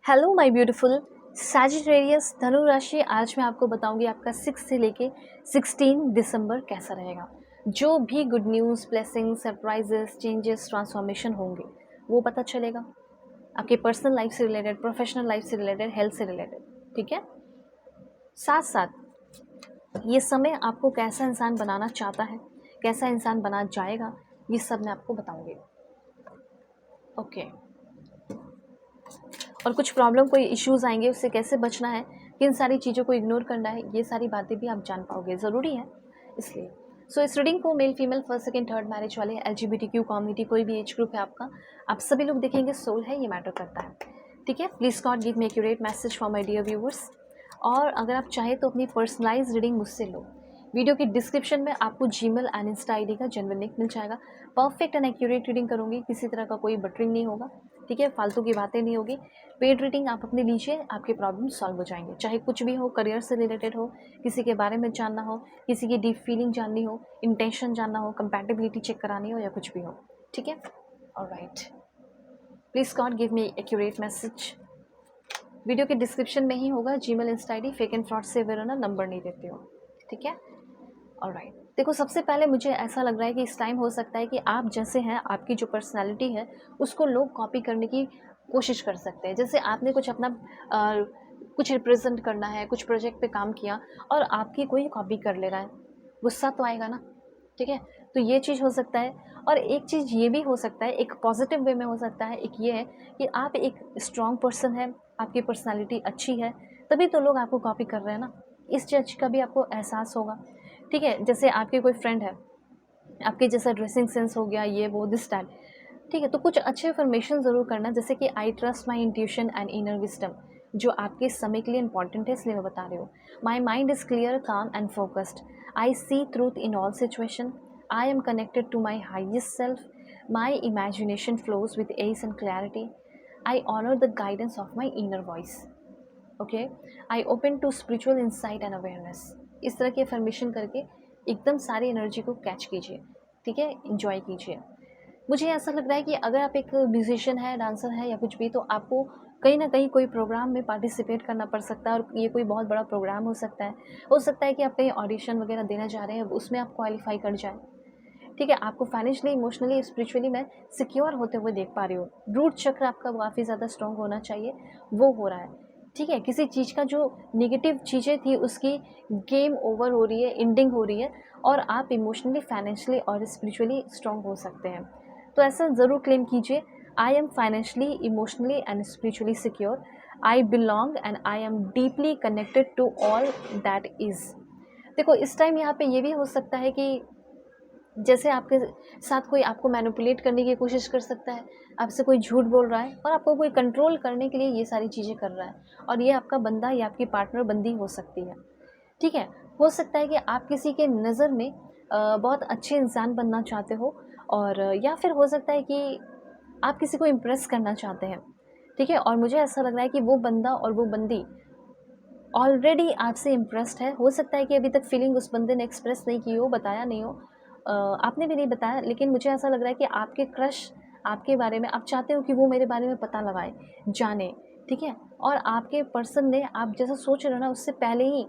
Hello my beautiful Sagittarius धनु राशि। आज मैं आपको बताऊंगी आपका 6 से लेके 16 दिसंबर कैसा रहेगा। जो भी good news, blessing, surprises, changes, transformation होंगे वो पता चलेगा आपके पर्सनल लाइफ से रिलेटेड, प्रोफेशनल लाइफ से रिलेटेड, हेल्थ से रिलेटेड। ठीक है, साथ साथ ये समय आपको कैसा इंसान बनाना चाहता है, कैसा इंसान बना जाएगा, ये सब मैं आपको बताऊंगी। ओके, और कुछ प्रॉब्लम, कोई इश्यूज़ आएंगे, उससे कैसे बचना है, किन सारी चीज़ों को इग्नोर करना है, ये सारी बातें भी आप जान पाओगे, ज़रूरी है इसलिए। सो इस रीडिंग को male female, first second third marriage वाले, LGBTQ कम्युनिटी, कोई भी एज ग्रुप है आपका, आप सभी लोग देखेंगे, सोल है, ये मैटर करता है। ठीक है, please God give me accurate message for my dear viewers. और अगर आप चाहें तो अपनी पर्सनलाइज रीडिंग मुझसे लो। वीडियो की डिस्क्रिप्शन में आपको जीमेल एंड इंस्टा आईडी का जेन्युइन लिंक मिल जाएगा। परफेक्ट एंड एक्यूरेट रीडिंग करूँगी, किसी तरह का कोई बटरिंग नहीं होगा। ठीक है, फालतू की बातें नहीं होगी। पेड रीडिंग आप अपने लीजिए, आपके प्रॉब्लम सॉल्व हो जाएंगे, चाहे कुछ भी हो, करियर से रिलेटेड हो, किसी के बारे में जानना हो, किसी की डीप फीलिंग जाननी हो, इंटेंशन जानना हो, कंपैटिबिलिटी चेक करानी हो, या कुछ भी हो। ठीक है, alright, please God give me accurate message. Video के डिस्क्रिप्शन में ही होगा Gmail, Insta ID, fake and fraud से अवेयर होना, नंबर नहीं देती हो। ठीक है, ऑलराइट। देखो, सबसे पहले मुझे ऐसा लग रहा है कि इस टाइम हो सकता है कि आप जैसे हैं, आपकी जो पर्सनैलिटी है उसको लोग कॉपी करने की कोशिश कर सकते हैं। जैसे आपने कुछ अपना कुछ रिप्रेजेंट करना है, कुछ प्रोजेक्ट पे काम किया और आपकी कोई कॉपी कर ले रहा है, गुस्सा तो आएगा ना। ठीक है, तो ये चीज़ हो सकता है। और एक चीज़ ये भी हो सकता है, एक पॉजिटिव वे में हो सकता है, एक ये है कि आप एक स्ट्रॉन्ग पर्सन है, आपकी पर्सनैलिटी अच्छी है, तभी तो लोग आपको कॉपी कर रहे हैं ना। इस चीज़ का भी आपको एहसास होगा। ठीक है, जैसे आपके कोई फ्रेंड है, आपके जैसा ड्रेसिंग सेंस हो गया, ये वो दिस टाइप। ठीक है, तो कुछ अच्छे इन्फॉर्मेशन ज़रूर करना, जैसे कि I trust my intuition and inner wisdom, जो आपके समय के लिए इंपॉर्टेंट है, इसलिए मैं बता रही हूँ। My mind is clear, calm and focused. I see truth in all situation. I am connected to my highest self. My imagination flows with ease and clarity. I honour the guidance of my inner voice. Okay, I open to spiritual insight and awareness. इस तरह की affirmation करके एकदम सारी energy को catch कीजिए। ठीक है, इंजॉय कीजिए। मुझे ऐसा लग रहा है कि अगर आप एक म्यूजिशियन है, डांसर है या कुछ भी, तो आपको कहीं ना कहीं कोई प्रोग्राम में पार्टिसिपेट करना पड़ सकता है, और ये कोई बहुत बड़ा प्रोग्राम हो सकता है। हो सकता है कि आप कहीं ऑडिशन वगैरह देना चाह रहे हैं, उसमें आप क्वालिफाई कर जाए। ठीक है, आपको फाइनेंशियली, इमोशनली, स्पिरिचुअली मैं सिक्योर होते हुए देख पा रही हूँ। रूट चक्र आपका काफ़ी ज़्यादा स्ट्रॉन्ग होना चाहिए, वो हो रहा है। ठीक है, किसी चीज़ का जो नेगेटिव चीज़ें थी उसकी गेम ओवर हो रही है, एंडिंग हो रही है, और आप इमोशनली, फाइनेंशियली और स्पिरिचुअली स्ट्रॉन्ग हो सकते हैं। तो ऐसा ज़रूर क्लेम कीजिए, I am financially, emotionally and spiritually secure. I belong and I am deeply connected to all that is. देखो, इस टाइम यहाँ पे ये भी हो सकता है कि जैसे आपके साथ कोई आपको मैनिपुलेट करने की कोशिश कर सकता है, आपसे कोई झूठ बोल रहा है और आपको कोई कंट्रोल करने के लिए ये सारी चीज़ें कर रहा है, और ये आपका बंदा या आपकी पार्टनर बंदी हो सकती है। ठीक है, हो सकता है कि आप किसी के नज़र में बहुत अच्छे इंसान बनना चाहते हो, और या फिर हो सकता है कि आप किसी को इम्प्रेस करना चाहते हैं। ठीक है, और मुझे ऐसा लग रहा है कि वो बंदा और वो बंदी ऑलरेडी आपसे इम्प्रेस्ड है। हो सकता है कि अभी तक फीलिंग उस बंदे ने एक्सप्रेस नहीं की हो, बताया नहीं हो, आपने भी नहीं बताया, लेकिन मुझे ऐसा लग रहा है कि आपके क्रश आपके बारे में, आप चाहते हो कि वो मेरे बारे में पता लगाए, जाने। ठीक है, और आपके पर्सन ने, आप जैसा सोच रहे हो ना, उससे पहले ही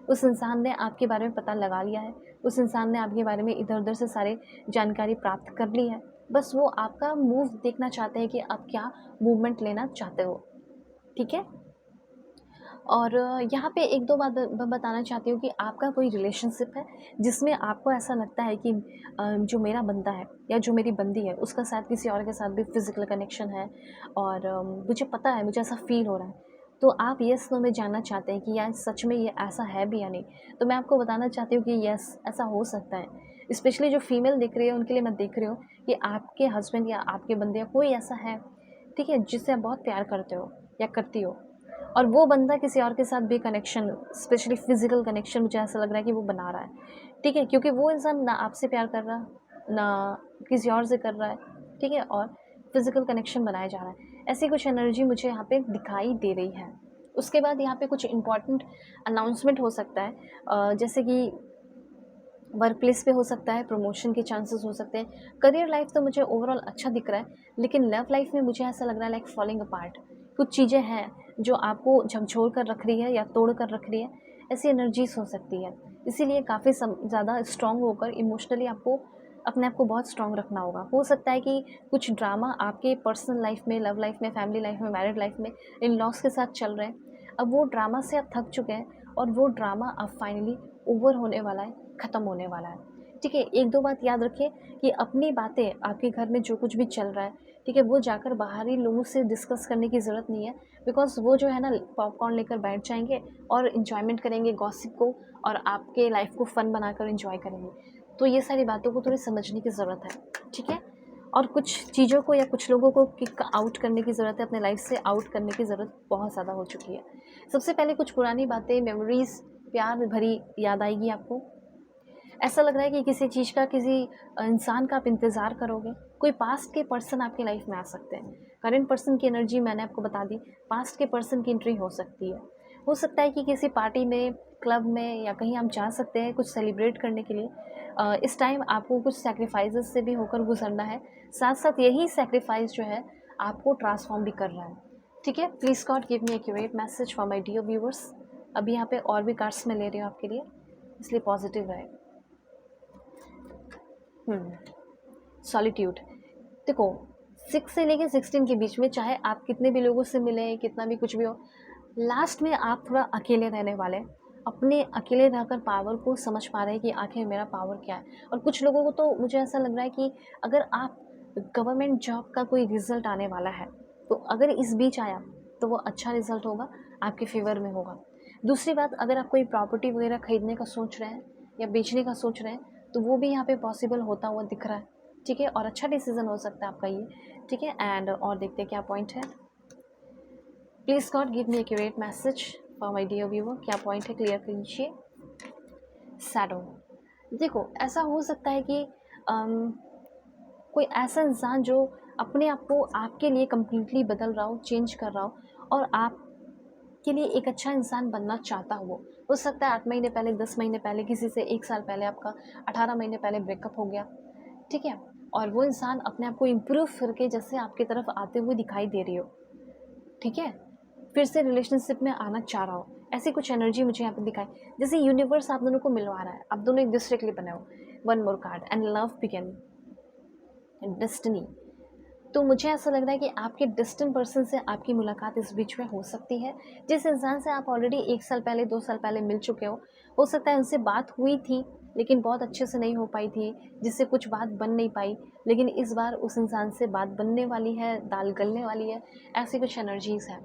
उस इंसान ने आपके बारे में पता लगा लिया है। उस इंसान ने आपके बारे में इधर उधर से सारे जानकारी प्राप्त कर ली है। बस वो आपका मूव देखना चाहते हैं कि आप क्या मूवमेंट लेना चाहते हो। ठीक है, और यहाँ पे एक दो बात बताना चाहती हूँ कि आपका कोई रिलेशनशिप है जिसमें आपको ऐसा लगता है कि जो मेरा बंदा है या जो मेरी बंदी है उसका साथ किसी और के साथ भी फिजिकल कनेक्शन है, और मुझे पता है, मुझे ऐसा फील हो रहा है। तो आप यस नो में जानना चाहते हैं कि यार सच में ये ऐसा है भी या नहीं। तो मैं आपको बताना चाहती हूँ कि यस, ऐसा हो सकता है। स्पेशली जो फीमेल दिख रही है उनके लिए मैं देख रही हूँ कि आपके हस्बैंड या आपके बंदे या कोई ऐसा है, ठीक है, जिससे आप बहुत प्यार करते हो या करती हो, और वो बंदा किसी और के साथ भी कनेक्शन, स्पेशली फिजिकल कनेक्शन, मुझे ऐसा लग रहा है कि वो बना रहा है। ठीक है, क्योंकि वो इंसान ना आपसे प्यार कर रहा, ना किसी और से कर रहा है। ठीक है, और फिजिकल कनेक्शन बनाया जा रहा है। ऐसी कुछ एनर्जी मुझे यहाँ पे दिखाई दे रही है। उसके बाद यहाँ पे कुछ इंपॉर्टेंट अनाउंसमेंट हो सकता है, जैसे कि वर्क प्लेस पे हो सकता है, प्रमोशन के चांसेस हो सकते हैं। करियर लाइफ तो मुझे ओवरऑल अच्छा दिख रहा है, लेकिन लव लाइफ में मुझे ऐसा लग रहा है लाइक फॉलिंग अपार्ट। कुछ चीज़ें हैं जो आपको झकझोर कर रख रही है या तोड़ कर रख रही है, ऐसी एनर्जीज हो सकती है। इसीलिए काफ़ी ज़्यादा स्ट्रांग होकर इमोशनली आपको अपने आप को बहुत स्ट्रांग रखना होगा। हो सकता है कि कुछ ड्रामा आपके पर्सनल लाइफ में, लव लाइफ में, फैमिली लाइफ में, मैरिड लाइफ में इन लॉस के साथ चल रहे हैं। अब वो ड्रामा से आप थक चुके हैं और वो ड्रामा अब फाइनली ओवर होने वाला है, ख़त्म होने वाला है। ठीक है, एक दो बात याद रखिए कि अपनी बातें, आपके घर में जो कुछ भी चल रहा है, ठीक है, वो जाकर बाहरी लोगों से डिस्कस करने की ज़रूरत नहीं है। बिकॉज़ वो जो है ना, पॉपकॉर्न लेकर बैठ जाएंगे और इन्जॉयमेंट करेंगे गॉसिप को, और आपके लाइफ को फ़न बनाकर इन्जॉय करेंगे। तो ये सारी बातों को थोड़ी समझने की ज़रूरत है, ठीक है। और कुछ चीज़ों को या कुछ लोगों को किक आउट करने की ज़रूरत है, अपने लाइफ से आउट करने की ज़रूरत बहुत ज़्यादा हो चुकी है। सबसे पहले कुछ पुरानी बातें, मेमोरीज़, प्यार भरी याद आएगी आपको। ऐसा लग रहा है कि किसी चीज़ का, किसी इंसान का आप इंतज़ार करोगे। कोई पास्ट के पर्सन आपकी लाइफ में आ सकते हैं। करंट पर्सन की एनर्जी मैंने आपको बता दी, पास्ट के पर्सन की एंट्री हो सकती है। हो सकता है कि किसी पार्टी में, क्लब में या कहीं आप जा सकते हैं कुछ सेलिब्रेट करने के लिए। इस टाइम आपको कुछ सैक्रिफाइसेस से भी होकर गुजरना है। साथ साथ यही सैक्रिफाइस जो है आपको ट्रांसफॉर्म भी कर रहा है, ठीक है। Please God give me accurate message for my dear viewers. अभी यहाँ पे और भी कार्ड्स मैं ले रही हूँ आपके लिए, इसलिए पॉजिटिव रहे। सॉलिट्यूड। देखो, 6 से लेके 16 के बीच में चाहे आप कितने भी लोगों से मिलें, कितना भी कुछ भी हो, लास्ट में आप थोड़ा अकेले रहने वाले हैं। अपने अकेले रहकर पावर को समझ पा रहे हैं कि आखिर मेरा पावर क्या है। और कुछ लोगों को तो मुझे ऐसा लग रहा है कि अगर आप गवर्नमेंट जॉब का कोई रिज़ल्ट आने वाला है, तो अगर इस बीच आया तो वो अच्छा रिज़ल्ट होगा, आपके फेवर में होगा। दूसरी बात, अगर आप कोई प्रॉपर्टी वगैरह खरीदने का सोच रहे हैं या बेचने का सोच रहे हैं, तो वो भी यहाँ पे पॉसिबल होता हुआ दिख रहा है, ठीक है। और अच्छा डिसीजन हो सकता है आपका ये, ठीक है। एंड और देखते हैं क्या पॉइंट है। Please God give me accurate message for my dear viewer. क्या पॉइंट है, क्लियर कर लीजिए। शैडो। देखो, ऐसा हो सकता है कि कोई ऐसा इंसान जो अपने आप को आपके लिए कम्प्लीटली बदल रहा हो, चेंज कर रहा हो, और आपके लिए एक अच्छा इंसान बनना चाहता हो सकता है 8 महीने पहले, 10 महीने पहले, किसी से 1 साल पहले आपका 18 महीने पहले ब्रेकअप हो गया, ठीक है। और वो इंसान अपने आप को इम्प्रूव करके जैसे आपकी तरफ आते हुए दिखाई दे रही हो, ठीक है, फिर से रिलेशनशिप में आना चाह रहा हो, ऐसी कुछ एनर्जी मुझे यहाँ पे दिखाई, जैसे यूनिवर्स आप दोनों को मिलवा रहा है, आप दोनों एक दूसरे के लिए बने हो। One more card, and love begin, destiny. तो मुझे ऐसा लग रहा है कि आपके डिस्टेंट पर्सन से आपकी मुलाकात इस बीच में हो सकती है, जिस इंसान से आप ऑलरेडी 1 साल पहले, 2 साल पहले मिल चुके हो सकता है उनसे बात हुई थी लेकिन बहुत अच्छे से नहीं हो पाई थी, जिससे कुछ बात बन नहीं पाई, लेकिन इस बार उस इंसान से बात बनने वाली है, दाल गलने वाली है, ऐसी कुछ एनर्जीज़ हैं,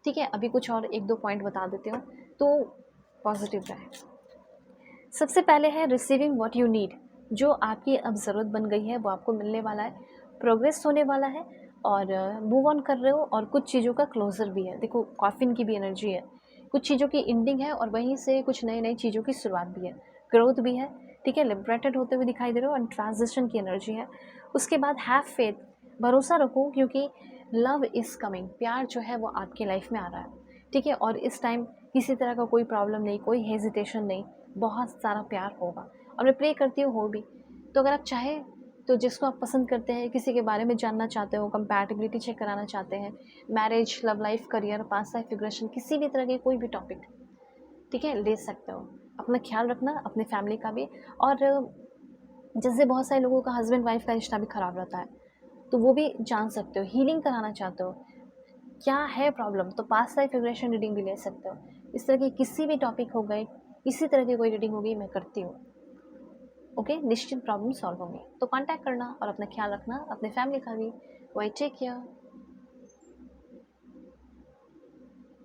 ठीक है। अभी कुछ और 1-2 पॉइंट बता देती हूँ, तो पॉजिटिव रहे। सबसे पहले है रिसीविंग व्हाट यू नीड, जो आपकी अब ज़रूरत बन गई है वो आपको मिलने वाला है, प्रोग्रेस होने वाला है, और मूव ऑन कर रहे हो, और कुछ चीज़ों का क्लोजर भी है। देखो, कॉफिन की भी एनर्जी है, कुछ चीज़ों की एंडिंग है और वहीं से कुछ नई नई चीज़ों की शुरुआत भी है, ग्रोथ भी है, ठीक है। लिबरेटेड होते हुए दिखाई दे रहे हो, और ट्रांजिशन की एनर्जी है। उसके बाद हैव फेथ, भरोसा रखो, क्योंकि लव इज़ कमिंग, प्यार जो है वो आपकी लाइफ में आ रहा है, ठीक है। और इस टाइम किसी तरह का कोई प्रॉब्लम नहीं, कोई हेजिटेशन नहीं, बहुत सारा प्यार होगा, और मैं प्रे करती हूँ हो भी। तो अगर आप चाहें तो जिसको आप पसंद करते हैं, किसी के बारे में जानना चाहते हो, कंपैटिबिलिटी चेक कराना चाहते हैं, marriage, love life, career, past life regression, किसी भी तरह के कोई भी टॉपिक, ठीक है, ले सकते हो। अपना ख्याल रखना, अपने फैमिली का भी। और जैसे बहुत सारे लोगों का हस्बैंड वाइफ का रिश्ता भी ख़राब रहता है, तो वो भी जान सकते हो। हीलिंग कराना चाहते हो, क्या है प्रॉब्लम, तो पास्ट लाइफ रिग्रेशन रीडिंग भी ले सकते हो। इस तरह की किसी भी टॉपिक हो गए, इसी तरह की कोई रीडिंग होगी, मैं करती हूँ, ओके। निश्चित प्रॉब्लम सॉल्व होंगी। तो कांटेक्ट करना और अपना ख्याल रखना, अपने फैमिली का भी। Why take care.